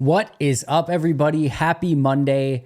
What is up, everybody? Happy Monday.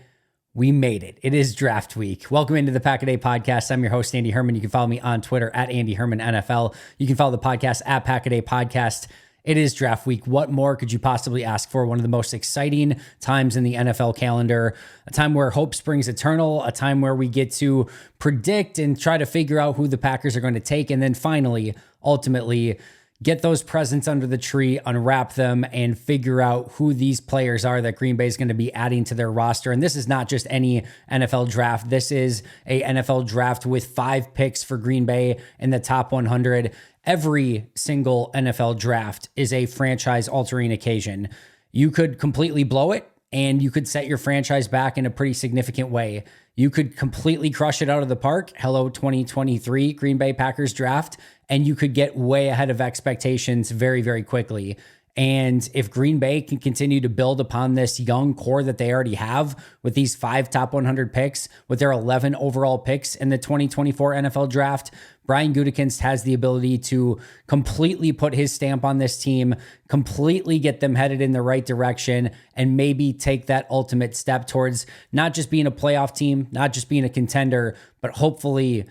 We made it. It is draft week. Welcome into the Pack a Day podcast. I'm your host, Andy Herman. You can follow me on Twitter at Andy Herman NFL. You can follow the podcast at Pack a Day Podcast. It is draft week. What more could you possibly ask for? One of the most exciting times in the NFL calendar, a time where hope springs eternal, a time where we get to predict and try to figure out who the Packers are going to take. And then finally, ultimately, get those presents under the tree, unwrap them, and figure out who these players are that Green Bay is going to be adding to their roster. And this is not just any NFL draft. This is a NFL draft with 5 picks for Green Bay in the top 100. Every single NFL draft is a franchise-altering occasion. You could completely blow it, and you could set your franchise back in a pretty significant way. You could completely crush it out of the park. Hello, 2023 Green Bay Packers draft. And you could get way ahead of expectations very, very quickly. And if Green Bay can continue to build upon this young core that they already have with these 5 top 100 picks, with their 11 overall picks in the 2024 NFL draft, Brian Gutekunst has the ability to completely put his stamp on this team, completely get them headed in the right direction, and maybe take that ultimate step towards not just being a playoff team, not just being a contender, but hopefully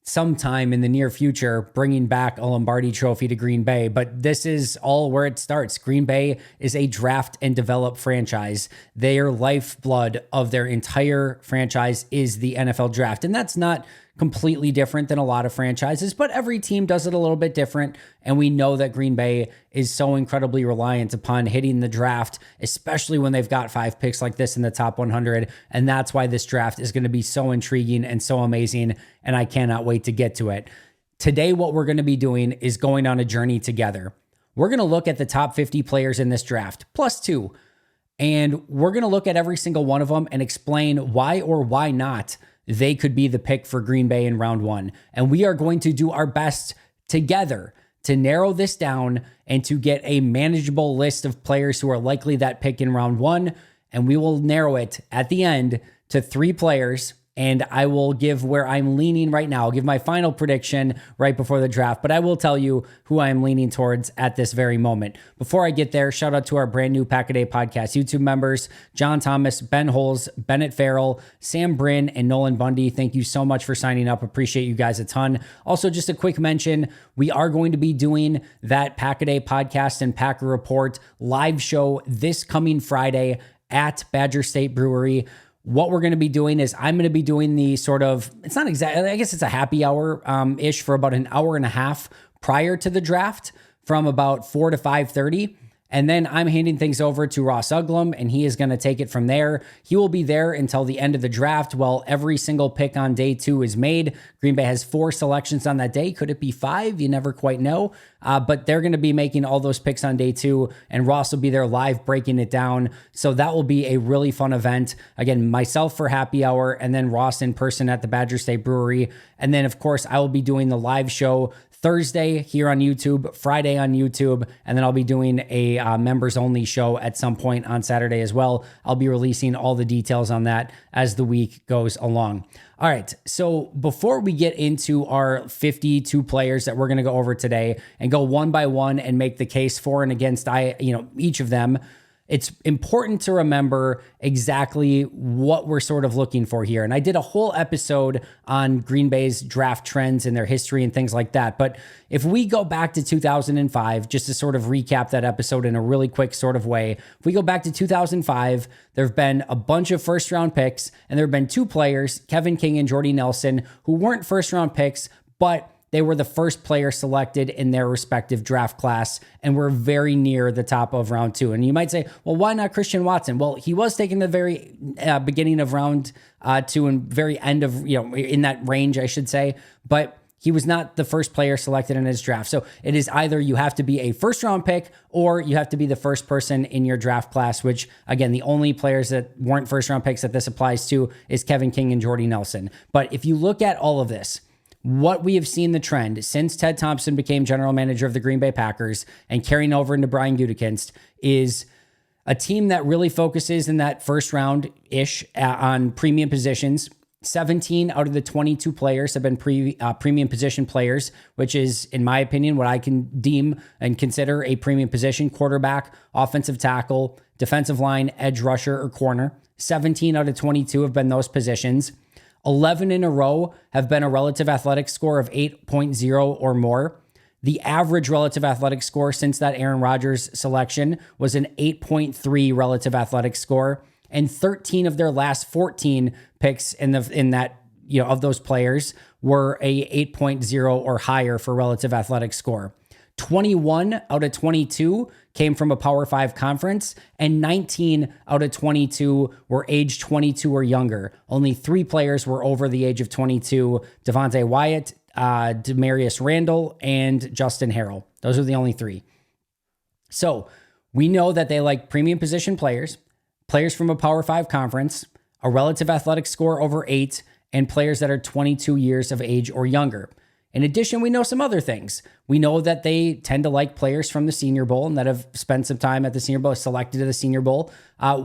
sometime in the near future, bringing back a Lombardi trophy to Green Bay. But this is all where it starts. Green Bay is a draft and develop franchise. Their lifeblood of their entire franchise is the NFL draft. And that's not completely different than a lot of franchises, but every team does it a little bit different. And we know that Green Bay is so incredibly reliant upon hitting the draft, especially when they've got 5 picks like this in the top 100. And that's why this draft is going to be so intriguing and so amazing. And I cannot wait to get to it. Today, what we're going to be doing is going on a journey together. We're going to look at the top 50 players in this draft, plus 2. And we're going to look at every single one of them and explain why or why not they could be the pick for Green Bay in round 1. And we are going to do our best together to narrow this down and to get a manageable list of players who are likely that pick in round 1. And we will narrow it at the end to 3 players. And I will give where I'm leaning right now. I'll give my final prediction right before the draft, but I will tell you who I am leaning towards at this very moment. Before I get there, shout out to our brand new Pack a Day Podcast YouTube members, John Thomas, Ben Holes, Bennett Farrell, Sam Bryn, and Nolan Bundy. Thank you so much for signing up. Appreciate you guys a ton. Also, just a quick mention, we are going to be doing that Pack a Day Podcast and Packer Report live show this coming Friday at Badger State Brewery. What we're going to be doing is I'm going to be doing the sort of, it's not exactly, I guess it's a happy hour ish for about an hour and a half prior to the draft from about 4 to 5:30. And then I'm handing things over to Ross Uglum, and he is going to take it from there. He will be there until the end of the draft while every single pick on day 2 is made. Green Bay has 4 selections on that day. Could it be 5? You never quite know. But they're going to be making all those picks on day 2, and Ross will be there live breaking it down. So that will be a really fun event. Again, myself for happy hour, and then Ross in person at the Badger State Brewery. And then, of course, I will be doing the live show Thursday here on YouTube, Friday on YouTube, and then I'll be doing a members only show at some point on Saturday as well. I'll be releasing all the details on that as the week goes along. All right, so before we get into our 52 players that we're going to go over today and go one by one and make the case for and against each of them, it's important to remember exactly what we're sort of looking for here. And I did a whole episode on Green Bay's draft trends and their history and things like that. But if we go back to 2005, just to sort of recap that episode in a really quick sort of way, if we go back to 2005, there have been a bunch of first round picks, and there have been 2 players, Kevin King and Jordy Nelson, who weren't first round picks, but they were the first player selected in their respective draft class and were very near the top of round 2. And you might say, well, why not Christian Watson? Well, he was taken the very beginning of round 2 and very end of, in that range, I should say. But he was not the first player selected in his draft. So it is either you have to be a first round pick or you have to be the first person in your draft class, which, again, the only players that weren't first round picks that this applies to is Kevin King and Jordy Nelson. But if you look at all of this, what we have seen the trend since Ted Thompson became general manager of the Green Bay Packers and carrying over into Brian Gutekunst is a team that really focuses in that first round-ish on premium positions. 17 out of the 22 players have been premium position players, which is, in my opinion, what I can deem and consider a premium position: quarterback, offensive tackle, defensive line, edge rusher, or corner. 17 out of 22 have been those positions. 11 in a row have been a relative athletic score of 8.0 or more. The average relative athletic score since that Aaron Rodgers selection was an 8.3 relative athletic score, and 13 of their last 14 picks in that of those players were a 8.0 or higher for relative athletic score. 21 out of 22 came from a Power 5 conference, and 19 out of 22 were age 22 or younger. Only 3 players were over the age of 22: Devontae Wyatt, Demarius Randall, and Justin Harrell. Those are the only 3. So we know that they like premium position players from a Power 5 conference, a relative athletic score over 8, and players that are 22 years of age or younger. In addition, we know some other things. We know that they tend to like players from the Senior Bowl and that have spent some time at the Senior Bowl, selected to the Senior Bowl.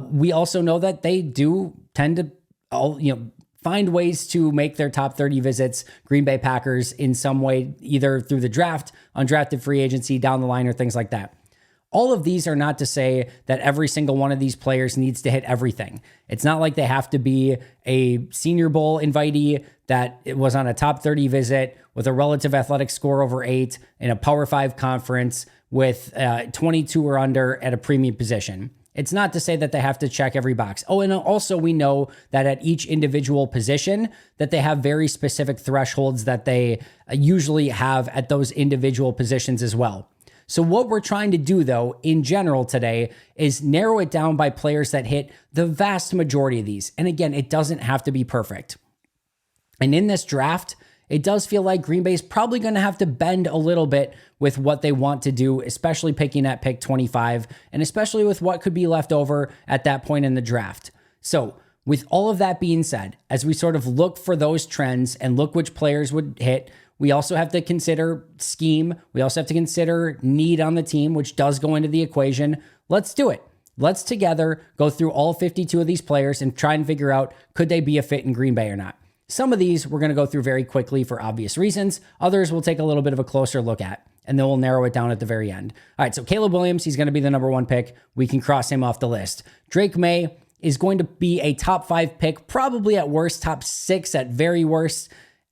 We also know that they do tend to find ways to make their top 30 visits Green Bay Packers in some way, either through the draft, undrafted free agency, down the line, or things like that. All of these are not to say that every single one of these players needs to hit everything. It's not like they have to be a Senior Bowl invitee that it was on a top 30 visit with a relative athletic score over 8 in a Power 5 conference with 22 or under at a premium position. It's not to say that they have to check every box. Oh, and also we know that at each individual position that they have very specific thresholds that they usually have at those individual positions as well. So what we're trying to do, though, in general today is narrow it down by players that hit the vast majority of these. And again, it doesn't have to be perfect. And in this draft, it does feel like Green Bay is probably going to have to bend a little bit with what they want to do, especially picking at pick 25, and especially with what could be left over at that point in the draft. So with all of that being said, as we sort of look for those trends and look which players would hit, we also have to consider scheme. We also have to consider need on the team, which does go into the equation. Let's do it. Let's together go through all 52 of these players and try and figure out, could they be a fit in Green Bay or not? Some of these we're going to go through very quickly for obvious reasons. Others we'll take a little bit of a closer look at, and then we'll narrow it down at the very end. All right, so Caleb Williams, he's going to be the number 1 pick. We can cross him off the list. Drake May is going to be a top 5 pick, probably at worst, top 6 at very worst.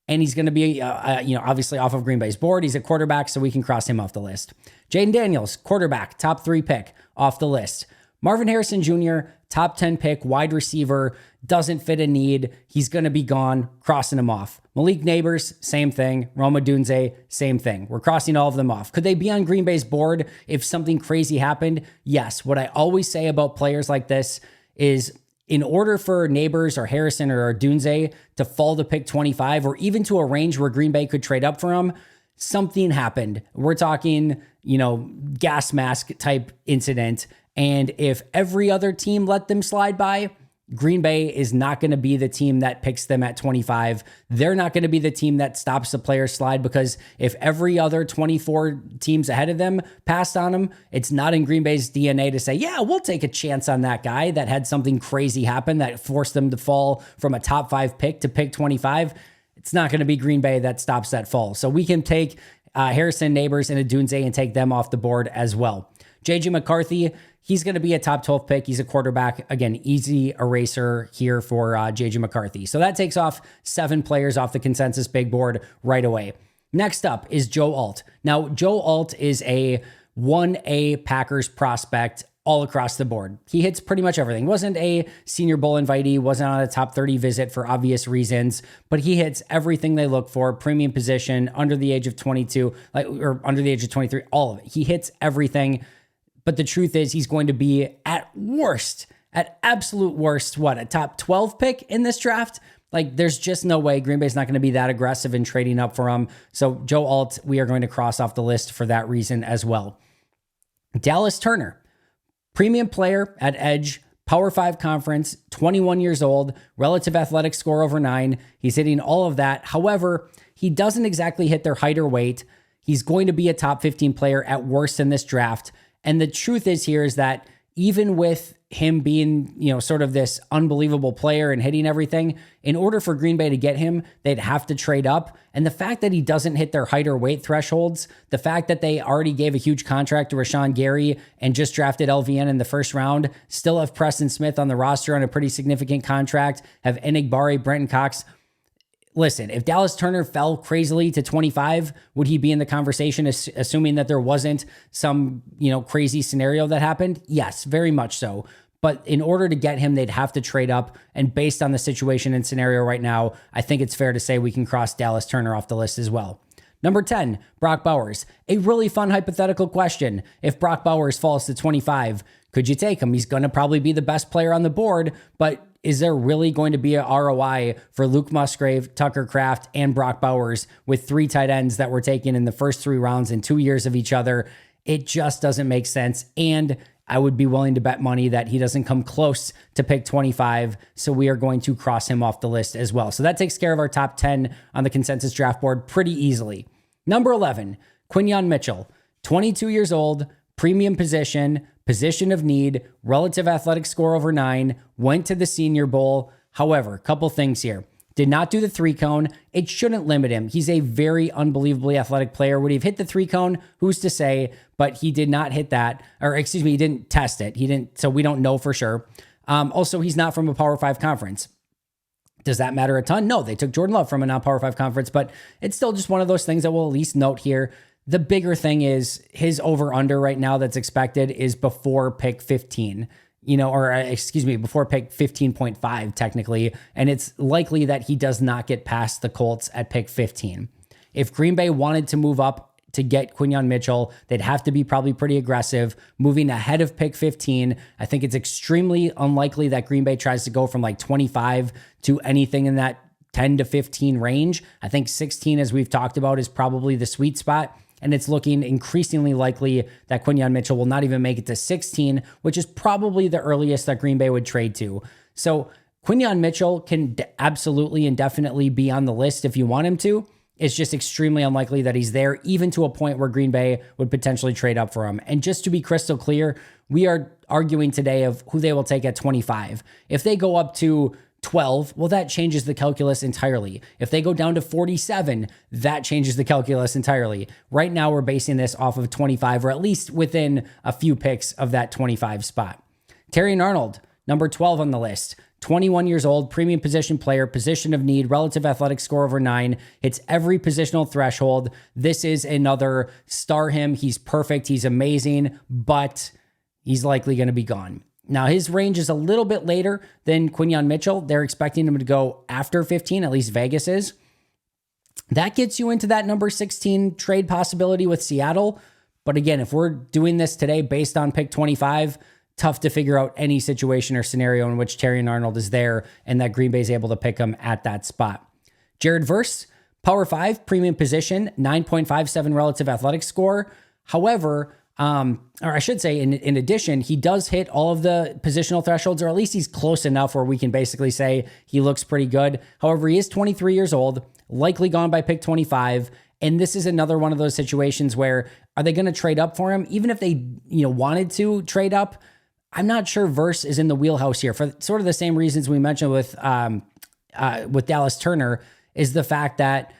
And he's going to be, obviously off of Green Bay's board. He's a quarterback, so we can cross him off the list. Jaden Daniels, quarterback, top 3 pick, off the list. Marvin Harrison Jr., top 10 pick, wide receiver, doesn't fit a need. He's going to be gone, crossing him off. Malik Neighbors, same thing. Roma Dunze, same thing. We're crossing all of them off. Could they be on Green Bay's board if something crazy happened? Yes. What I always say about players like this is, in order for Neighbors or Harrison or Dunze to fall to pick 25, or even to a range where Green Bay could trade up for him, something happened. We're talking, gas mask type incident. And if every other team let them slide by, Green Bay is not going to be the team that picks them at 25. They're not going to be the team that stops the player slide, because if every other 24 teams ahead of them passed on them, it's not in Green Bay's DNA to say, yeah, we'll take a chance on that guy that had something crazy happen that forced them to fall from a top 5 pick to pick 25. It's not going to be Green Bay that stops that fall. So we can take Harrison, Neighbors, and Adunze and take them off the board as well. JJ McCarthy, he's going to be a top 12 pick. He's a quarterback. Again, easy eraser here for JJ McCarthy. So that takes off 7 players off the consensus big board right away. Next up is Joe Alt. Now, Joe Alt is a 1A Packers prospect all across the board. He hits pretty much everything. Wasn't a Senior Bowl invitee, wasn't on a top 30 visit for obvious reasons, but he hits everything they look for: premium position, under the age of 22, or under the age of 23, all of it. He hits everything. But the truth is, he's going to be at absolute worst, a top 12 pick in this draft? There's just no way. Green Bay's not going to be that aggressive in trading up for him. So Joe Alt, we are going to cross off the list for that reason as well. Dallas Turner, premium player at edge, Power 5 conference, 21 years old, relative athletic score over 9. He's hitting all of that. However, he doesn't exactly hit their height or weight. He's going to be a top 15 player at worst in this draft. And the truth is that even with him being, sort of this unbelievable player and hitting everything, in order for Green Bay to get him, they'd have to trade up. And the fact that he doesn't hit their height or weight thresholds, the fact that they already gave a huge contract to Rashawn Gary and just drafted LVN in the first round, still have Preston Smith on the roster on a pretty significant contract, have Enigbari, Brenton Cox. Listen, if Dallas Turner fell crazily to 25, would he be in the conversation, assuming that there wasn't some, crazy scenario that happened? Yes, very much so. But in order to get him, they'd have to trade up. And based on the situation and scenario right now, I think it's fair to say we can cross Dallas Turner off the list as well. Number 10, Brock Bowers. A really fun hypothetical question. If Brock Bowers falls to 25, could you take him? He's going to probably be the best player on the board, but is there really going to be a ROI for Luke Musgrave, Tucker Kraft, and Brock Bowers with 3 tight ends that were taken in the first 3 rounds in 2 years of each other? It just doesn't make sense. And I would be willing to bet money that he doesn't come close to pick 25. So we are going to cross him off the list as well. So that takes care of our top 10 on the consensus draft board pretty easily. Number 11, Quinyon Mitchell, 22 years old, premium position of need, relative athletic score over 9, went to the Senior Bowl. However, couple things here. Did not do the 3-cone. It shouldn't limit him. He's a very unbelievably athletic player. Would he have hit the 3-cone? Who's to say? But he did not hit that. He didn't test it. So we don't know for sure. Also, he's not from a Power 5 conference. Does that matter a ton? No, they took Jordan Love from a non-Power 5 conference, but it's still just one of those things that we'll at least note here. The bigger thing is his over-under right now that's expected is before pick 15, before pick 15.5 technically, and it's likely that he does not get past the Colts at pick 15. If Green Bay wanted to move up to get Quinyon Mitchell, they'd have to be probably pretty aggressive, moving ahead of pick 15. I think it's extremely unlikely that Green Bay tries to go from like 25 to anything in that 10 to 15 range. I think 16, as we've talked about, is probably the sweet spot. And it's looking increasingly likely that Quinyon Mitchell will not even make it to 16, which is probably the earliest that Green Bay would trade to. So Quinyon Mitchell can absolutely and definitely be on the list if you want him to. It's just extremely unlikely that he's there, even to a point where Green Bay would potentially trade up for him. And just to be crystal clear, we are arguing today of who they will take at 25. If they go up to 12, well, that changes the calculus entirely. If they go down to 47, that changes the calculus entirely. Right now, we're basing this off of 25, or at least within a few picks of that 25 spot. Terrion Arnold, number 12 on the list. 21 years old, premium position player, position of need, relative athletic score over 9, hits every positional threshold. This is another star him. He's perfect. He's amazing, but he's likely going to be gone. Now, his range is a little bit later than Quinyon Mitchell. They're expecting him to go after 15, at least Vegas is. That gets you into that number 16 trade possibility with Seattle. But again, if we're doing this today based on pick 25, tough to figure out any situation or scenario in which Terrion Arnold is there and that Green Bay is able to pick him at that spot. Jared Verse, Power 5, premium position, 9.57 relative athletic score. However, or I should say, in addition, he does hit all of the positional thresholds, or at least he's close enough where we can basically say he looks pretty good. However, he is 23 years old, likely gone by pick 25. And this is another one of those situations where, are they going to trade up for him? Even if they, wanted to trade up, I'm not sure Verse is in the wheelhouse here for sort of the same reasons we mentioned with Dallas Turner, is the fact that,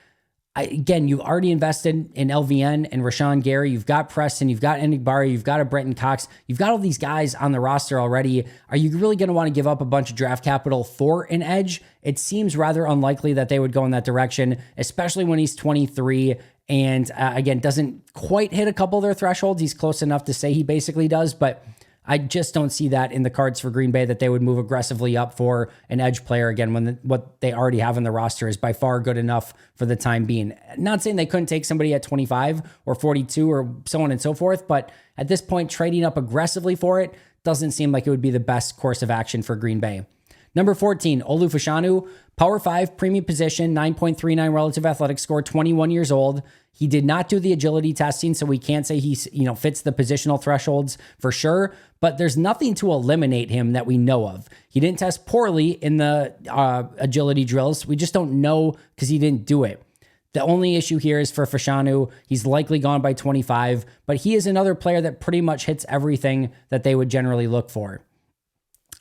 again, you've already invested in LVN and Rashawn Gary. You've got Preston. You've got Enigbari. You've got a Brenton Cox. You've got all these guys on the roster already. Are you really going to want to give up a bunch of draft capital for an edge? It seems rather unlikely that they would go in that direction, especially when he's 23 and, again, doesn't quite hit a couple of their thresholds. He's close enough to say he basically does, but I just don't see that in the cards for Green Bay, that they would move aggressively up for an edge player again when what they already have in the roster is by far good enough for the time being. Not saying they couldn't take somebody at 25 or 42 or so on and so forth, but at this point, trading up aggressively for it doesn't seem like it would be the best course of action for Green Bay. Number 14, Olu Fashanu, Power 5, premium position, 9.39 relative athletic score, 21 years old. He did not do the agility testing, so we can't say he fits the positional thresholds for sure, but there's nothing to eliminate him that we know of. He didn't test poorly in the agility drills. We just don't know because he didn't do it. The only issue here is for Fashanu. He's likely gone by 25, but he is another player that pretty much hits everything that they would generally look for.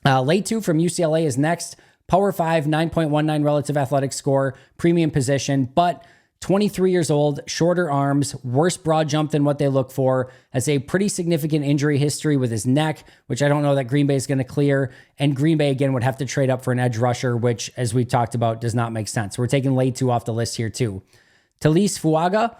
Leitu from UCLA is next. Power 5, 9.19 relative athletic score, premium position, but 23 years old, shorter arms, worse broad jump than what they look for, has a pretty significant injury history with his neck, which I don't know that Green Bay is going to clear. And Green Bay, again, would have to trade up for an edge rusher, which, as we talked about, does not make sense. We're taking Leitu off the list here, too. Talise Fuaga,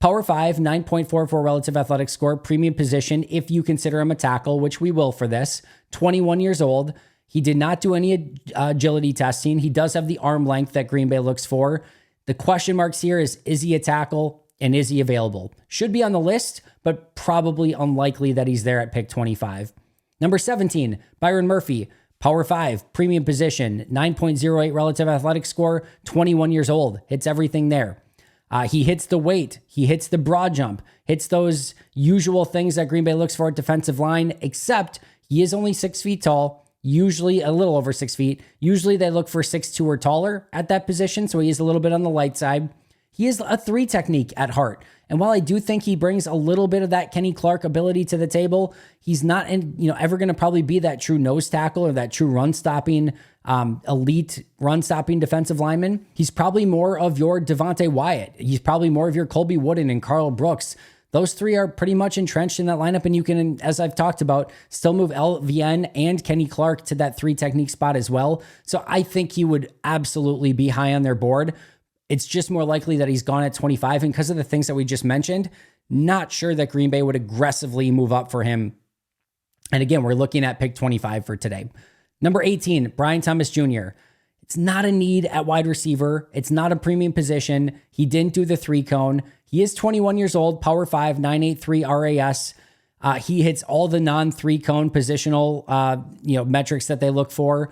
Power 5, 9.44 relative athletic score, premium position, if you consider him a tackle, which we will for this. 21 years old. He did not do any agility testing. He does have the arm length that Green Bay looks for. The question marks here is he a tackle and is he available? Should be on the list, but probably unlikely that he's there at pick 25. Number 17, Byron Murphy, Power 5, premium position, 9.08 relative athletic score, 21 years old. Hits everything there. He hits the weight. He hits the broad jump. Hits those usual things that Green Bay looks for at defensive line, except he is only 6 feet tall. Usually a little over 6 feet. Usually they look for 6'2" or taller at that position, so he is a little bit on the light side. He is a 3 technique at heart. And while I do think he brings a little bit of that Kenny Clark ability to the table, he's not ever going to probably be that true nose tackle or that true run-stopping, elite run-stopping defensive lineman. He's probably more of your Devontae Wyatt. He's probably more of your Colby Wooden and Carl Brooks. Those 3 are pretty much entrenched in that lineup, and you can, as I've talked about, still move LVN and Kenny Clark to that 3 technique spot as well. So I think he would absolutely be high on their board. It's just more likely that he's gone at 25, and because of the things that we just mentioned, not sure that Green Bay would aggressively move up for him. And again, we're looking at pick 25 for today. Number 18, Brian Thomas Jr. It's not a need at wide receiver. It's not a premium position. He didn't do the 3-cone. He is 21 years old, Power 5, 983 RAS. He hits all the non-3-cone positional metrics that they look for.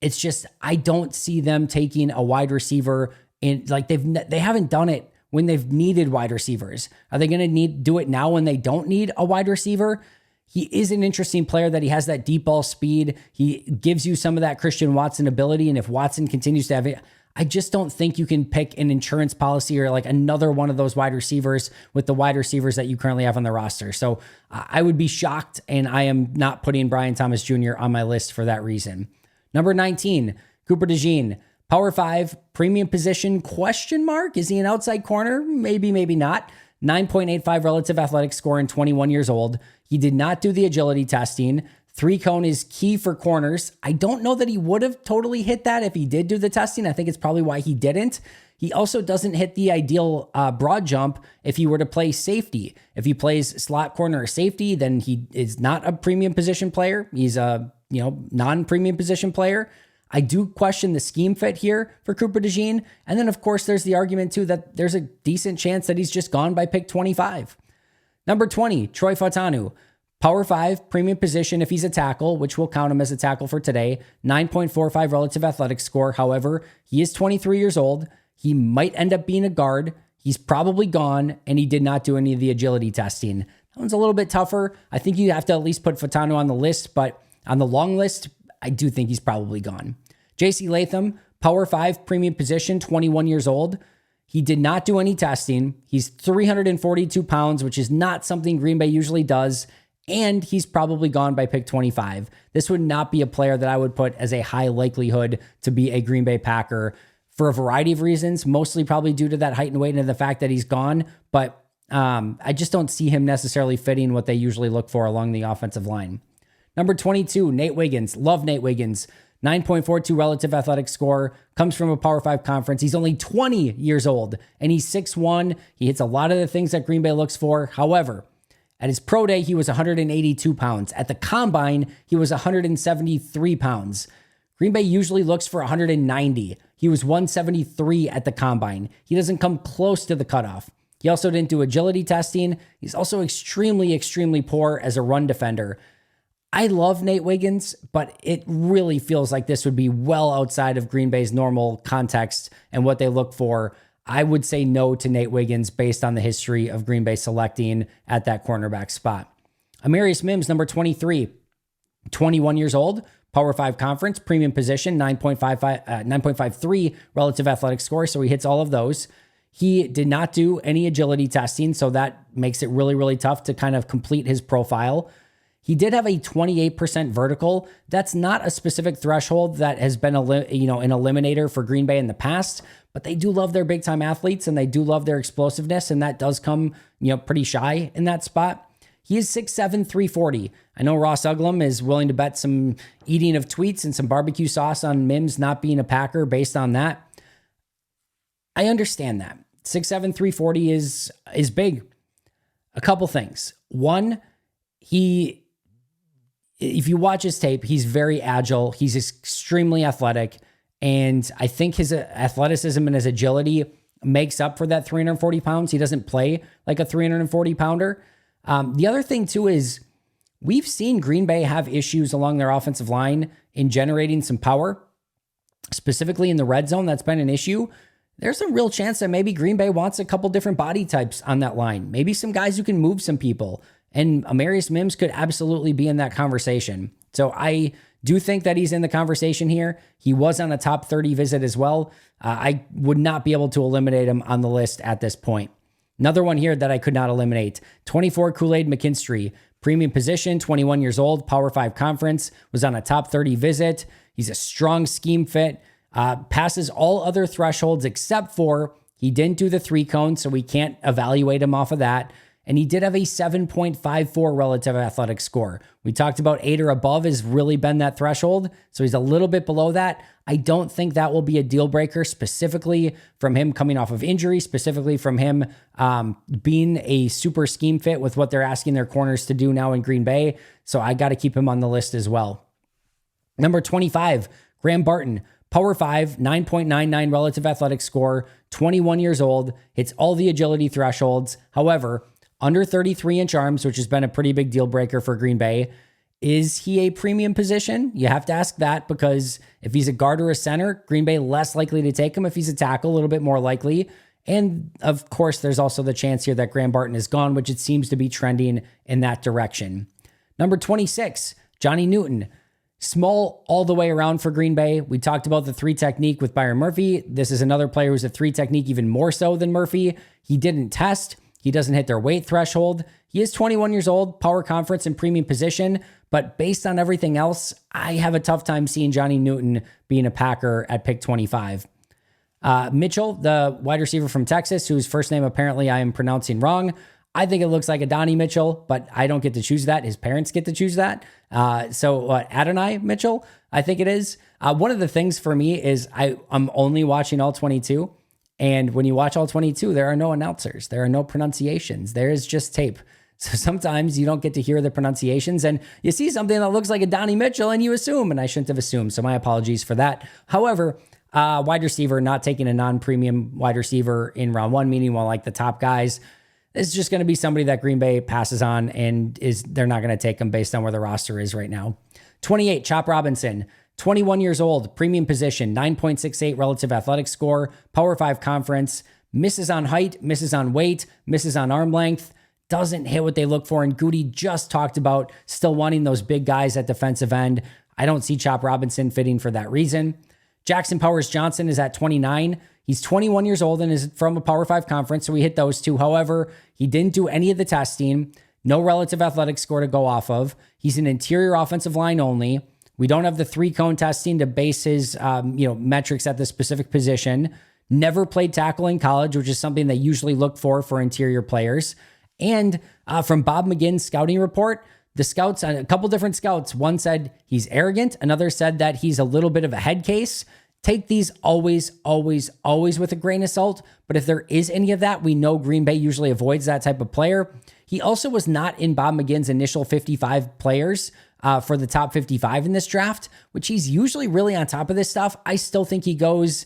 It's just, I don't see them taking a wide receiver in, like they haven't done it when they've needed wide receivers. Are they going to do it now when they don't need a wide receiver? He is an interesting player that he has that deep ball speed. He gives you some of that Christian Watson ability. And if Watson continues to have it, I just don't think you can pick an insurance policy or like another one of those wide receivers with the wide receivers that you currently have on the roster. So I would be shocked, and I am not putting Brian Thomas Jr. on my list for that reason. Number 19, Cooper DeJean, Power 5, premium position, question mark. Is he an outside corner? Maybe, maybe not. 9.85 relative athletic score and 21 years old. He did not do the agility testing. 3-cone is key for corners. I don't know that he would have totally hit that if he did do the testing. I think it's probably why he didn't. He also doesn't hit the ideal broad jump if he were to play safety. If he plays slot corner or safety, then he is not a premium position player. He's a non-premium position player. I do question the scheme fit here for Cooper DeJean. And then, of course, there's the argument, too, that there's a decent chance that he's just gone by pick 25. Number 20, Troy Fautanu. Power 5, premium position if he's a tackle, which we'll count him as a tackle for today. 9.45 relative athletic score. However, he is 23 years old. He might end up being a guard. He's probably gone, and he did not do any of the agility testing. That one's a little bit tougher. I think you have to at least put Fautanu on the list, but on the long list, I do think he's probably gone. JC Latham, Power 5, premium position, 21 years old. He did not do any testing. He's 342 pounds, which is not something Green Bay usually does. And he's probably gone by pick 25. This would not be a player that I would put as a high likelihood to be a Green Bay Packer for a variety of reasons, mostly probably due to that height and weight and the fact that he's gone. But I just don't see him necessarily fitting what they usually look for along the offensive line. Number 22, Nate Wiggins. Love Nate Wiggins. 9.42 relative athletic score, comes from a Power 5 conference. He's only 20 years old, and he's 6'1". He hits a lot of the things that Green Bay looks for. However, at his pro day, he was 182 pounds. At the combine, he was 173 pounds. Green Bay usually looks for 190. He was 173 at the combine. He doesn't come close to the cutoff. He also didn't do agility testing. He's also extremely, extremely poor as a run defender. I love Nate Wiggins, but it really feels like this would be well outside of Green Bay's normal context and what they look for. I would say no to Nate Wiggins based on the history of Green Bay selecting at that cornerback spot. Amarius Mims, number 23, 21 years old, Power 5 conference, premium position, 9.53 relative athletic score, so he hits all of those. He did not do any agility testing, so that makes it really, really tough to kind of complete his profile. He did have a 28% vertical. That's not a specific threshold that has been an eliminator for Green Bay in the past, but they do love their big time athletes and they do love their explosiveness, and that does come, pretty shy in that spot. He is 6'7", 340. I know Ross Uglum is willing to bet some eating of tweets and some barbecue sauce on Mims not being a Packer based on that. I understand that. 6'7", 340 is big. A couple things. One, if you watch his tape, he's very agile. He's extremely athletic. And I think his athleticism and his agility makes up for that 340 pounds. He doesn't play like a 340 pounder. The other thing too is we've seen Green Bay have issues along their offensive line in generating some power, specifically in the red zone. That's been an issue. There's a real chance that maybe Green Bay wants a couple different body types on that line. Maybe some guys who can move some people. And Amarius Mims could absolutely be in that conversation. So I do think that he's in the conversation here. He was on a top 30 visit as well. I would not be able to eliminate him on the list at this point. Another one here that I could not eliminate. 24 Kool-Aid McKinstry, premium position, 21 years old, Power 5 conference, was on a top 30 visit. He's a strong scheme fit, passes all other thresholds except for he didn't do the 3-cone, so we can't evaluate him off of that. And he did have a 7.54 relative athletic score. We talked about 8 or above has really been that threshold. So he's a little bit below that. I don't think that will be a deal breaker, specifically from him coming off of injury, specifically from him being a super scheme fit with what they're asking their corners to do now in Green Bay. So I got to keep him on the list as well. Number 25, Graham Barton. Power 5, 9.99 relative athletic score, 21 years old, hits all the agility thresholds. However, under 33-inch arms, which has been a pretty big deal breaker for Green Bay. Is he a premium position? You have to ask that, because if he's a guard or a center, Green Bay less likely to take him. If he's a tackle, a little bit more likely. And of course, there's also the chance here that Graham Barton is gone, which it seems to be trending in that direction. Number 26, Johnny Newton. Small all the way around for Green Bay. We talked about the 3 technique with Byron Murphy. This is another player who's a 3 technique even more so than Murphy. He didn't test. He doesn't hit their weight threshold. He is 21 years old, power conference and premium position, but based on everything else, I have a tough time seeing Johnny Newton being a Packer at pick 25. Mitchell, the wide receiver from Texas, whose first name apparently I am pronouncing wrong. I think it looks like Adonai Mitchell, but I don't get to choose that. His parents get to choose that. Adonai Mitchell, I think it is. One of the things for me is I'm only watching all 22. And when you watch all 22, there are no announcers. There are no pronunciations. There is just tape. So sometimes you don't get to hear the pronunciations and you see something that looks like Adonai Mitchell and you assume, and I shouldn't have assumed. So my apologies for that. However, wide receiver, not taking a non-premium wide receiver in round 1, meaning one like the top guys, is just going to be somebody that Green Bay passes on and they're not going to take them based on where the roster is right now. 28, Chop Robinson. 21 years old, premium position, 9.68 relative athletic score, Power 5 conference, misses on height, misses on weight, misses on arm length, doesn't hit what they look for. And Goody just talked about still wanting those big guys at defensive end. I don't see Chop Robinson fitting for that reason. Jackson Powers Johnson is at 29. He's 21 years old and is from a Power 5 conference, so we hit those two. However, he didn't do any of the testing, no relative athletic score to go off of. He's an interior offensive line only. We don't have the 3-cone testing to base his metrics at the specific position. Never played tackle in college, which is something they usually look for interior players. And from Bob McGinn's scouting report, the scouts, a couple different scouts, one said he's arrogant. Another said that he's a little bit of a head case. Take these always with a grain of salt. But if there is any of that, we know Green Bay usually avoids that type of player. He also was not in Bob McGinn's initial 55 players for the top 55 in this draft, which he's usually really on top of this stuff. I still think he goes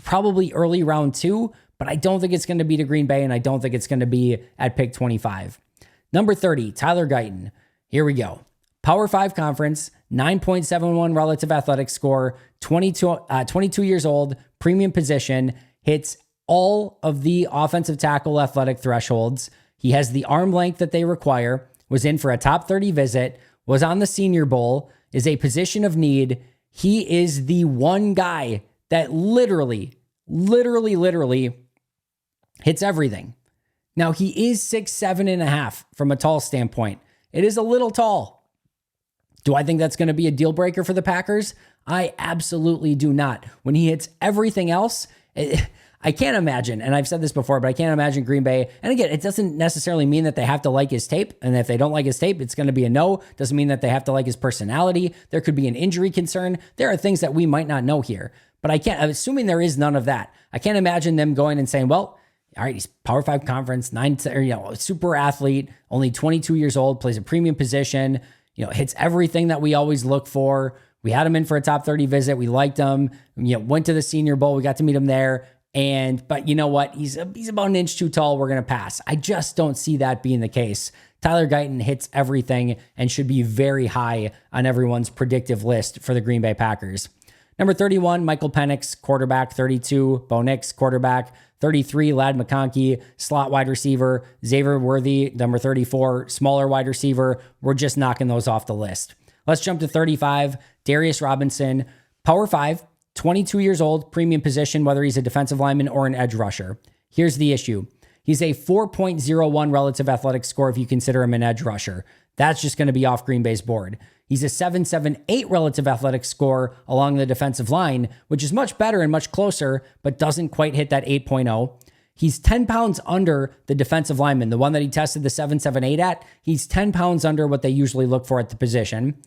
probably early round 2, but I don't think it's going to be to Green Bay, and I don't think it's going to be at pick 25. Number 30, Tyler Guyton. Here we go. Power 5 conference, 9.71 relative athletic score, 22 years old, premium position, hits all of the offensive tackle athletic thresholds. He has the arm length that they require, was in for a top 30 visit, was on the Senior Bowl, is a position of need. He is the one guy that literally hits everything. Now, he is 6'7.5" from a tall standpoint. It is a little tall. Do I think that's going to be a deal breaker for the Packers? I absolutely do not. When he hits everything else, I can't imagine, and I've said this before, but I can't imagine Green Bay. And again, it doesn't necessarily mean that they have to like his tape. And if they don't like his tape, it's going to be a no. Doesn't mean that they have to like his personality. There could be an injury concern. There are things that we might not know here. But assuming there is none of that, I can't imagine them going and saying, well, all right, he's Power 5 conference, super athlete, only 22 years old, plays a premium position, hits everything that we always look for. We had him in for a top 30 visit. We liked him, went to the Senior Bowl. We got to meet him there. But you know what? He's about an inch too tall. We're going to pass. I just don't see that being the case. Tyler Guyton hits everything and should be very high on everyone's predictive list for the Green Bay Packers. Number 31, Michael Penix, quarterback. 32, Bo Nix, quarterback. 33, Ladd McConkey, slot wide receiver. Xavier Worthy, number 34, smaller wide receiver. We're just knocking those off the list. Let's jump to 35, Darius Robinson, Power 5, 22 years old, premium position, whether he's a defensive lineman or an edge rusher. Here's the issue. He's a 4.01 relative athletic score if you consider him an edge rusher. That's just going to be off Green Bay's board. He's a 7.78 relative athletic score along the defensive line, which is much better and much closer, but doesn't quite hit that 8.0. He's 10 pounds under the defensive lineman, the one that he tested the 7.78 at. He's 10 pounds under what they usually look for at the position.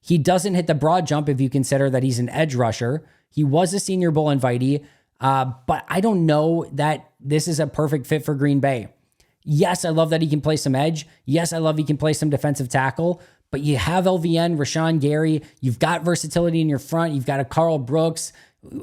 He doesn't hit the broad jump if you consider that he's an edge rusher. He was a Senior Bowl invitee, but I don't know that this is a perfect fit for Green Bay. Yes, I love that he can play some edge. Yes, I love he can play some defensive tackle. But you have LVN, Rashawn Gary. You've got versatility in your front. You've got a Carl Brooks.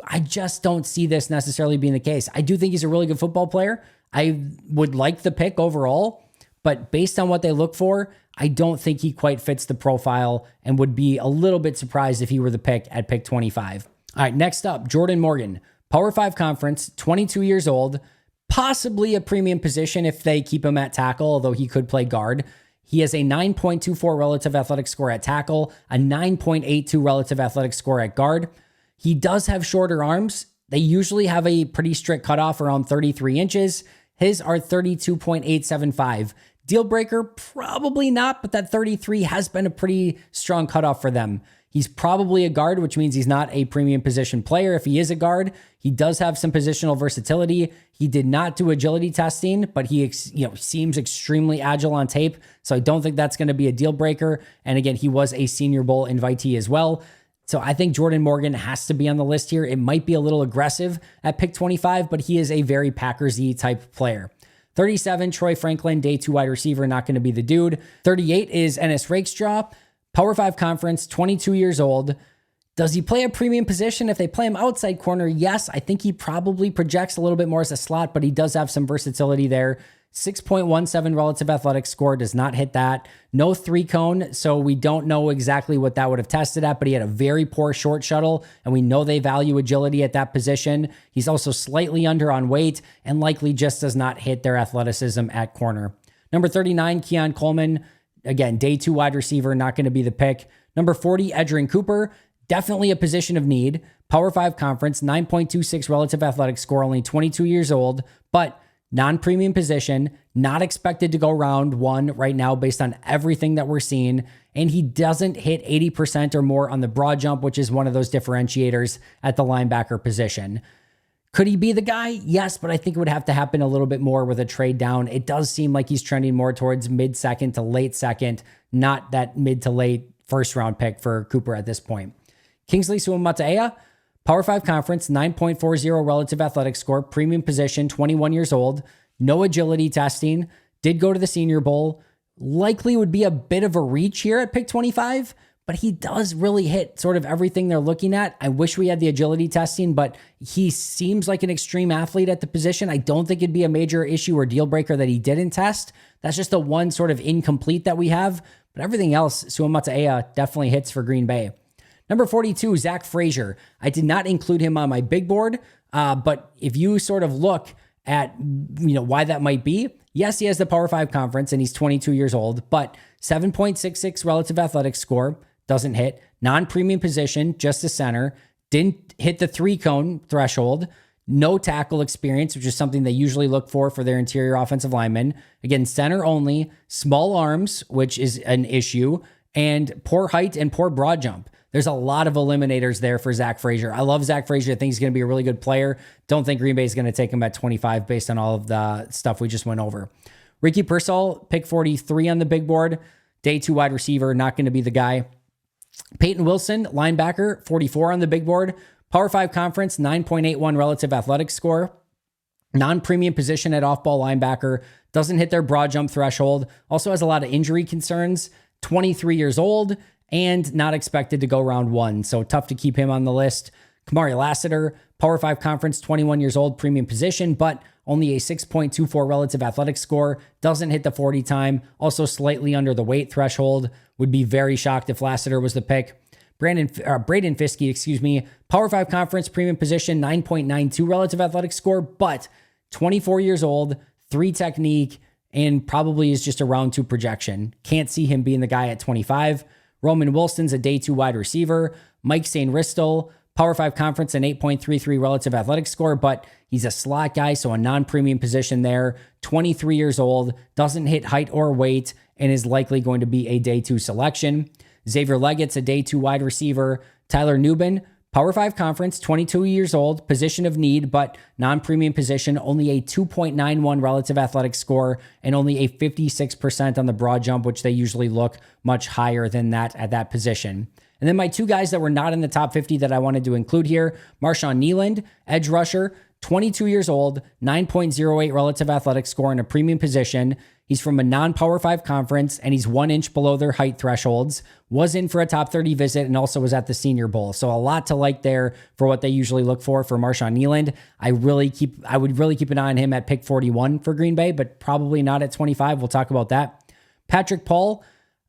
I just don't see this necessarily being the case. I do think he's a really good football player. I would like the pick overall, but based on what they look for, I don't think he quite fits the profile and would be a little bit surprised if he were the pick at pick 25. All right, next up, Jordan Morgan, Power 5 conference, 22 years old, possibly a premium position if they keep him at tackle, although he could play guard. He has a 9.24 relative athletic score at tackle, a 9.82 relative athletic score at guard. He does have shorter arms. They usually have a pretty strict cutoff around 33 inches. His are 32.875. Deal breaker, probably not, but that 33 has been a pretty strong cutoff for them. He's probably a guard, which means he's not a premium position player. If he is a guard, he does have some positional versatility. He did not do agility testing, but he seems extremely agile on tape. So I don't think that's going to be a deal breaker. And again, he was a Senior Bowl invitee as well. So I think Jordan Morgan has to be on the list here. It might be a little aggressive at pick 25, but he is a very Packers-y type player. 37, Troy Franklin, day 2 wide receiver, not going to be the dude. 38 is Ennis Rakestraw, Power 5 conference, 22 years old. Does he play a premium position? If they play him outside corner, yes, I think he probably projects a little bit more as a slot, but he does have some versatility there. 6.17 relative athletic score, does not hit that. No 3-cone, so we don't know exactly what that would have tested at, but he had a very poor short shuttle, and we know they value agility at that position. He's also slightly under on weight and likely just does not hit their athleticism at corner. Number 39, Keon Coleman. Again, day 2 wide receiver, not going to be the pick. Number 40, Edgerrin Cooper. Definitely a position of need. Power 5 conference, 9.26 relative athletic score, only 22 years old, but non-premium position, not expected to go round 1 right now based on everything that we're seeing. And he doesn't hit 80% or more on the broad jump, which is one of those differentiators at the linebacker position. Could he be the guy? Yes, but I think it would have to happen a little bit more with a trade down. It does seem like he's trending more towards mid-second to late second, not that mid to late first-round pick for Cooper at this point. Kingsley Suamataia, Power 5 conference, 9.40 relative athletic score, premium position, 21 years old, no agility testing, did go to the Senior Bowl, likely would be a bit of a reach here at pick 25, but he does really hit sort of everything they're looking at. I wish we had the agility testing, but he seems like an extreme athlete at the position. I don't think it'd be a major issue or deal breaker that he didn't test. That's just the one sort of incomplete that we have, but everything else, Suamataia definitely hits for Green Bay. Number 42, Zach Frazier. I did not include him on my big board, but if you sort of look at why that might be, yes, he has the Power 5 conference and he's 22 years old, but 7.66 relative athletic score, doesn't hit. Non-premium position, just a center. Didn't hit the 3-cone threshold. No tackle experience, which is something they usually look for their interior offensive linemen. Again, center only. Small arms, which is an issue. and poor height and poor broad jump. There's a lot of eliminators there for Zach Frazier. I love Zach Frazier. I think he's going to be a really good player. Don't think Green Bay is going to take him at 25 based on all of the stuff we just went over. Ricky Pearsall, pick 43 on the big board. Day 2 wide receiver, not going to be the guy. Peyton Wilson, linebacker, 44 on the big board. Power 5 conference, 9.81 relative athletic score. Non-premium position at off-ball linebacker. Doesn't hit their broad jump threshold. Also has a lot of injury concerns. 23 years old and not expected to go round 1. So tough to keep him on the list. Kamari Lassiter, Power 5 conference, 21 years old, premium position, but only a 6.24 relative athletic score. Doesn't hit the 40 time. Also slightly under the weight threshold. Would be very shocked if Lassiter was the pick. Braden Fiske, Power 5 conference, premium position, 9.92 relative athletic score, but 24 years old, 3 technique, and probably is just a round 2 projection. Can't see him being the guy at 25. Roman Wilson's a day 2 wide receiver. Mike St. Ristel, Power 5 conference, an 8.33 relative athletic score, but he's a slot guy, so a non-premium position there. 23 years old, doesn't hit height or weight, and is likely going to be a day 2 selection. Xavier Leggett's a day 2 wide receiver. Tyler Nubin, Power 5 conference, 22 years old, position of need, but non-premium position, only a 2.91 relative athletic score, and only a 56% on the broad jump, which they usually look much higher than that at that position. And then my 2 guys that were not in the top 50 that I wanted to include here, Marshawn Kneeland, edge rusher, 22 years old, 9.08 relative athletic score in a premium position. He's from a non-Power 5 conference, and he's 1 inch below their height thresholds. Was in for a top 30 visit and also was at the Senior Bowl. So a lot to like there for what they usually look for Marshawn Kneeland. I would really keep an eye on him at pick 41 for Green Bay, but probably not at 25. We'll talk about that. Patrick Paul,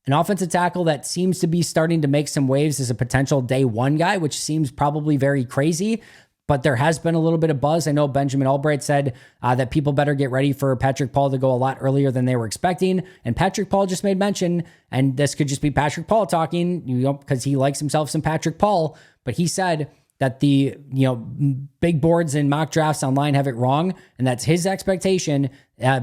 an offensive tackle that seems to be starting to make some waves as a potential day 1 guy, which seems probably very crazy. But there has been a little bit of buzz. I know Benjamin Albright said that people better get ready for Patrick Paul to go a lot earlier than they were expecting. And Patrick Paul just made mention, and this could just be Patrick Paul talking, because he likes himself some Patrick Paul. But he said that the big boards and mock drafts online have it wrong, and that's his expectation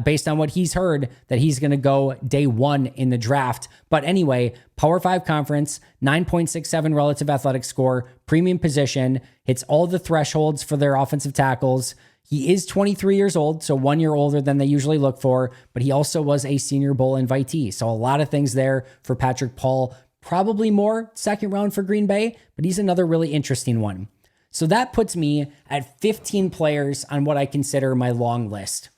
based on what he's heard, that he's going to go day 1 in the draft. But anyway, Power 5 conference, 9.67 relative athletic score, premium position, hits all the thresholds for their offensive tackles. He is 23 years old, so 1 year older than they usually look for, but he also was a Senior Bowl invitee. So a lot of things there for Patrick Paul. Probably more second round for Green Bay, but he's another really interesting one. So that puts me at 15 players on what I consider my long list.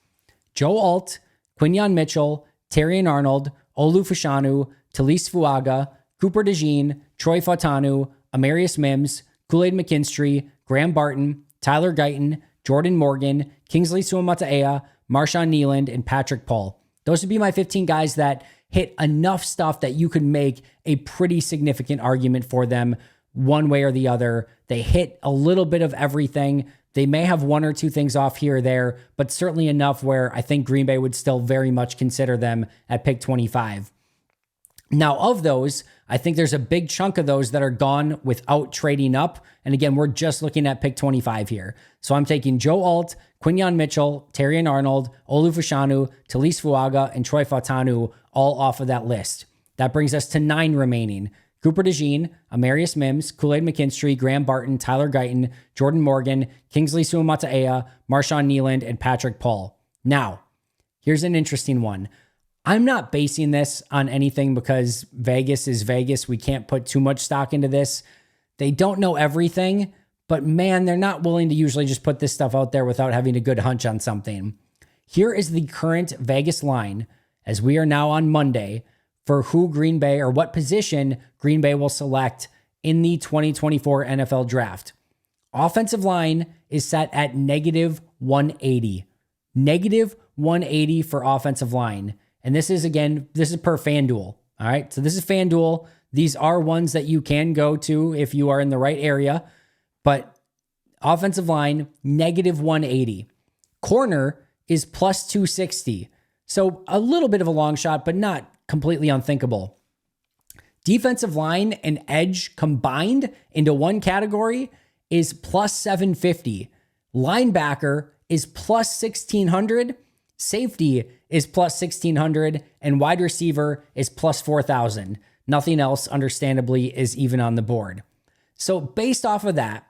Joe Alt, Quinyon Mitchell, Terrion Arnold, Olu Fashanu, Talise Fuaga, Cooper DeJean, Troy Fautanu, Amarius Mims, Kool-Aid McKinstry, Graham Barton, Tyler Guyton, Jordan Morgan, Kingsley Suamataia, Marshawn Kneeland, and Patrick Paul. Those would be my 15 guys that hit enough stuff that you could make a pretty significant argument for them one way or the other. They hit a little bit of everything. They may have 1 or 2 things off here or there, but certainly enough where I think Green Bay would still very much consider them at pick 25. Now, of those, I think there's a big chunk of those that are gone without trading up. And again, we're just looking at pick 25 here. So I'm taking Joe Alt, Quinyon Mitchell, Terrion Arnold, Olu Fashanu, Talise Fuaga, and Troy Fautanu all off of that list. That brings us to 9 remaining. Cooper DeJean, Amarius Mims, Kool-Aid McKinstry, Graham Barton, Tyler Guyton, Jordan Morgan, Kingsley Suamataia, Marshawn Kneeland, and Patrick Paul. Now, here's an interesting one. I'm not basing this on anything because Vegas is Vegas. We can't put too much stock into this. They don't know everything, but man, they're not willing to usually just put this stuff out there without having a good hunch on something. Here is the current Vegas line as we are now on Monday for who Green Bay or what position Green Bay will select in the 2024 NFL draft. Offensive line is set at negative 180. Negative 180 for offensive line. And this is per FanDuel. All right. So this is FanDuel. These are ones that you can go to if you are in the right area. But offensive line, negative 180. Corner is plus 260. So a little bit of a long shot, but not completely unthinkable. Defensive line and edge combined into one category is plus 750. Linebacker is plus 1600. Safety is plus 1600. And wide receiver is plus 4000. Nothing else, understandably, is even on the board. So based off of that,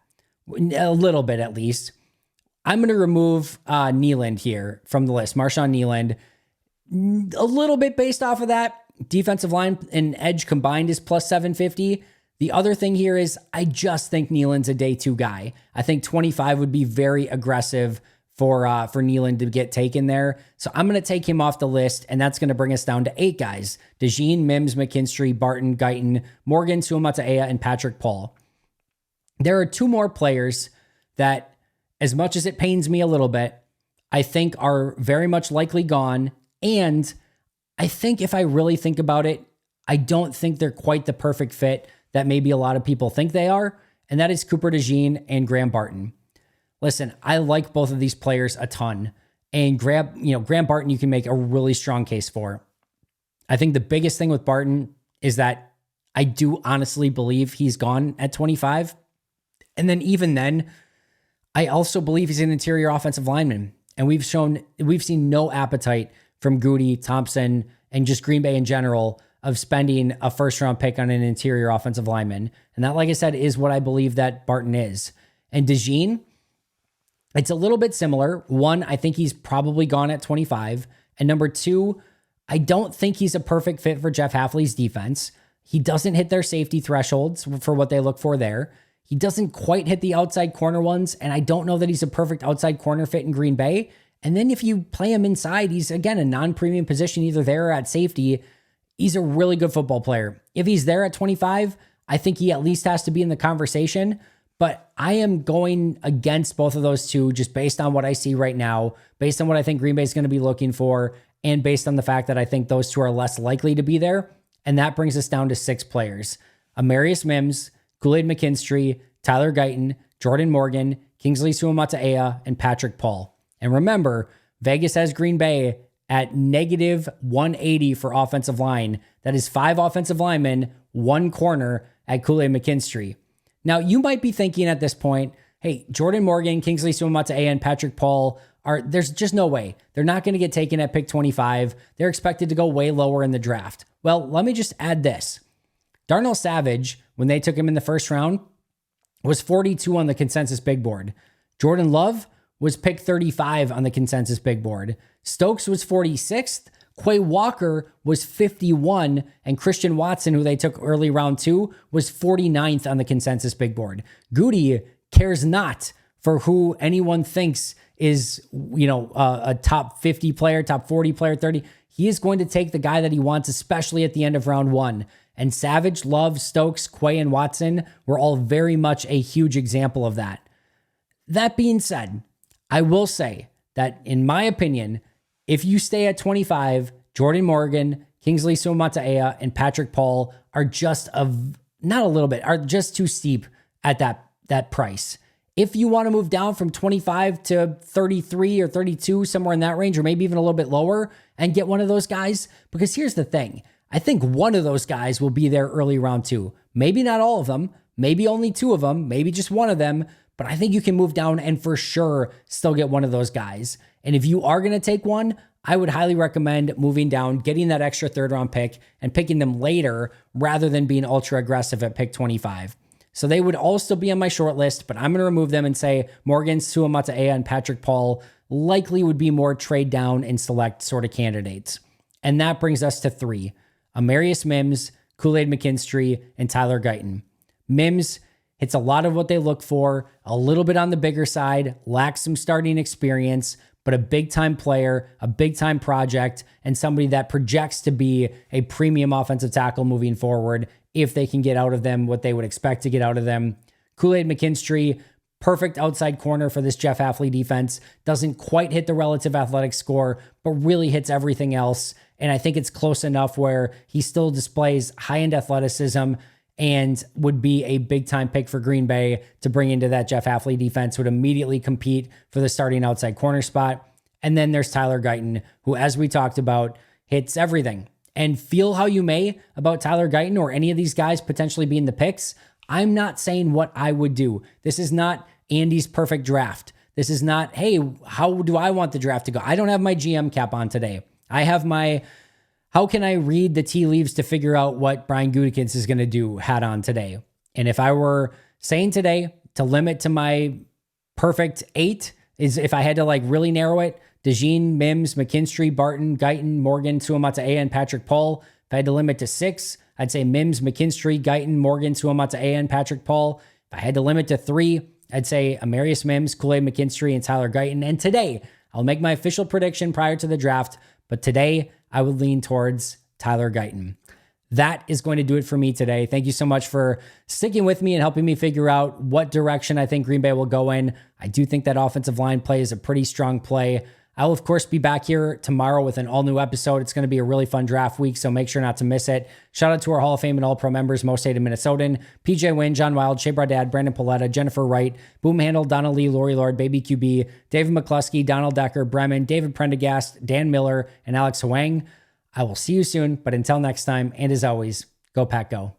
a little bit at least, I'm going to remove Nealand here from the list. Marshawn Nealand, a little bit based off of that. Defensive line and edge combined is plus 750. The other thing here is I just think Nealand's a day 2 guy. I think 25 would be very aggressive for Nealand to get taken there. So I'm going to take him off the list, and that's going to bring us down to 8 guys. DeJean, Mims, McKinstry, Barton, Guyton, Morgan, Suamataia, and Patrick Paul. There are 2 more players that, as much as it pains me a little bit, I think are very much likely gone. And I think if I really think about it, I don't think they're quite the perfect fit that maybe a lot of people think they are. And that is Cooper DeJean and Graham Barton. Listen, I like both of these players a ton. And Graham Barton, you can make a really strong case for. I think the biggest thing with Barton is that I do honestly believe he's gone at 25. And then even then, I also believe he's an interior offensive lineman. And we've seen no appetite from Goody, Thompson, and just Green Bay in general of spending a first-round pick on an interior offensive lineman. And that, like I said, is what I believe that Barton is. And DeJean, it's a little bit similar. 1, I think he's probably gone at 25. And number 2, I don't think he's a perfect fit for Jeff Hafley's defense. He doesn't hit their safety thresholds for what they look for there. He doesn't quite hit the outside corner ones, and I don't know that he's a perfect outside corner fit in Green Bay. And then if you play him inside, he's, again, a non-premium position, either there or at safety. He's a really good football player. If he's there at 25, I think he at least has to be in the conversation. But I am going against both of those 2 just based on what I see right now, based on what I think Green Bay is going to be looking for, and based on the fact that I think those 2 are less likely to be there. And that brings us down to 6 players. Amarius Mims, Kool-Aid McKinstry, Tyler Guyton, Jordan Morgan, Kingsley Suamataia, and Patrick Paul. And remember, Vegas has Green Bay at negative 180 for offensive line. That is 5 offensive linemen, 1 corner at Kool-Aid McKinstry. Now, you might be thinking at this point, hey, Jordan Morgan, Kingsley Suamataia, and Patrick Paul there's just no way. They're not going to get taken at pick 25. They're expected to go way lower in the draft. Well, let me just add this. Darnell Savage, when they took him in the first round, was 42 on the consensus big board. Jordan Love was pick 35 on the consensus big board. Stokes was 46th. Quay Walker was 51, and Christian Watson, who they took early round 2, was 49th on the consensus big board. Goody cares not for who anyone thinks is, a top 50 player, top 40 player, 30. He is going to take the guy that he wants, especially at the end of round 1. And Savage, Love, Stokes, Quay, and Watson were all very much a huge example of that. That being said, I will say that, in my opinion, if you stay at 25, Jordan Morgan, Kingsley Suamataia, and Patrick Paul are just are just too steep at that price. If you want to move down from 25 to 33 or 32, somewhere in that range, or maybe even a little bit lower, and get one of those guys, because here's the thing. I think one of those guys will be there early round 2. Maybe not all of them, maybe only 2 of them, maybe just one of them, but I think you can move down and for sure still get one of those guys. And if you are going to take one, I would highly recommend moving down, getting that extra 3rd round pick, and picking them later rather than being ultra aggressive at pick 25. So they would all still be on my short list, but I'm going to remove them and say Morgan, Suamataia, and Patrick Paul likely would be more trade down and select sort of candidates. And that brings us to 3. Amarius Mims, Kool-Aid McKinstry, and Tyler Guyton. Mims hits a lot of what they look for, a little bit on the bigger side, lacks some starting experience, but a big-time player, a big-time project, and somebody that projects to be a premium offensive tackle moving forward if they can get out of them what they would expect to get out of them. Kool-Aid McKinstry, perfect outside corner for this Jeff Hafley defense, doesn't quite hit the relative athletic score, but really hits everything else. And I think it's close enough where he still displays high-end athleticism and would be a big-time pick for Green Bay to bring into that Jeff Hafley defense, would immediately compete for the starting outside corner spot. And then there's Tyler Guyton, who, as we talked about, hits everything. And feel how you may about Tyler Guyton or any of these guys potentially being the picks, I'm not saying what I would do. This is not Andy's perfect draft. This is not, hey, how do I want the draft to go? I don't have my GM cap on today. I have my how can I read the tea leaves to figure out what Brian Gutekunst is going to do hat on today? And if I were saying today to limit to my perfect 8, is if I had to like really narrow it, DeJean, Mims, McKinstry, Barton, Guyton, Morgan, Tuamata'a, and Patrick Paul. If I had to limit to 6, I'd say Mims, McKinstry, Guyton, Morgan, Tuamata'a, and Patrick Paul. If I had to limit to 3, I'd say Amarius Mims, Kool-Aid McKinstry, and Tyler Guyton. And today, I'll make my official prediction prior to the draft, but today I would lean towards Tyler Guyton. That is going to do it for me today. Thank you so much for sticking with me and helping me figure out what direction I think Green Bay will go in. I do think that offensive line play is a pretty strong play. I will, of course, be back here tomorrow with an all-new episode. It's going to be a really fun draft week, so make sure not to miss it. Shout out to our Hall of Fame and All-Pro members, Most Hated Minnesotan, PJ Wynn, John Wild, Shea Bradad, Brandon Paletta, Jennifer Wright, Boom Handle, Donna Lee, Lori Lord, Baby QB, David McCluskey, Donald Decker, Bremen, David Prendergast, Dan Miller, and Alex Huang. I will see you soon, but until next time, and as always, go Pack Go.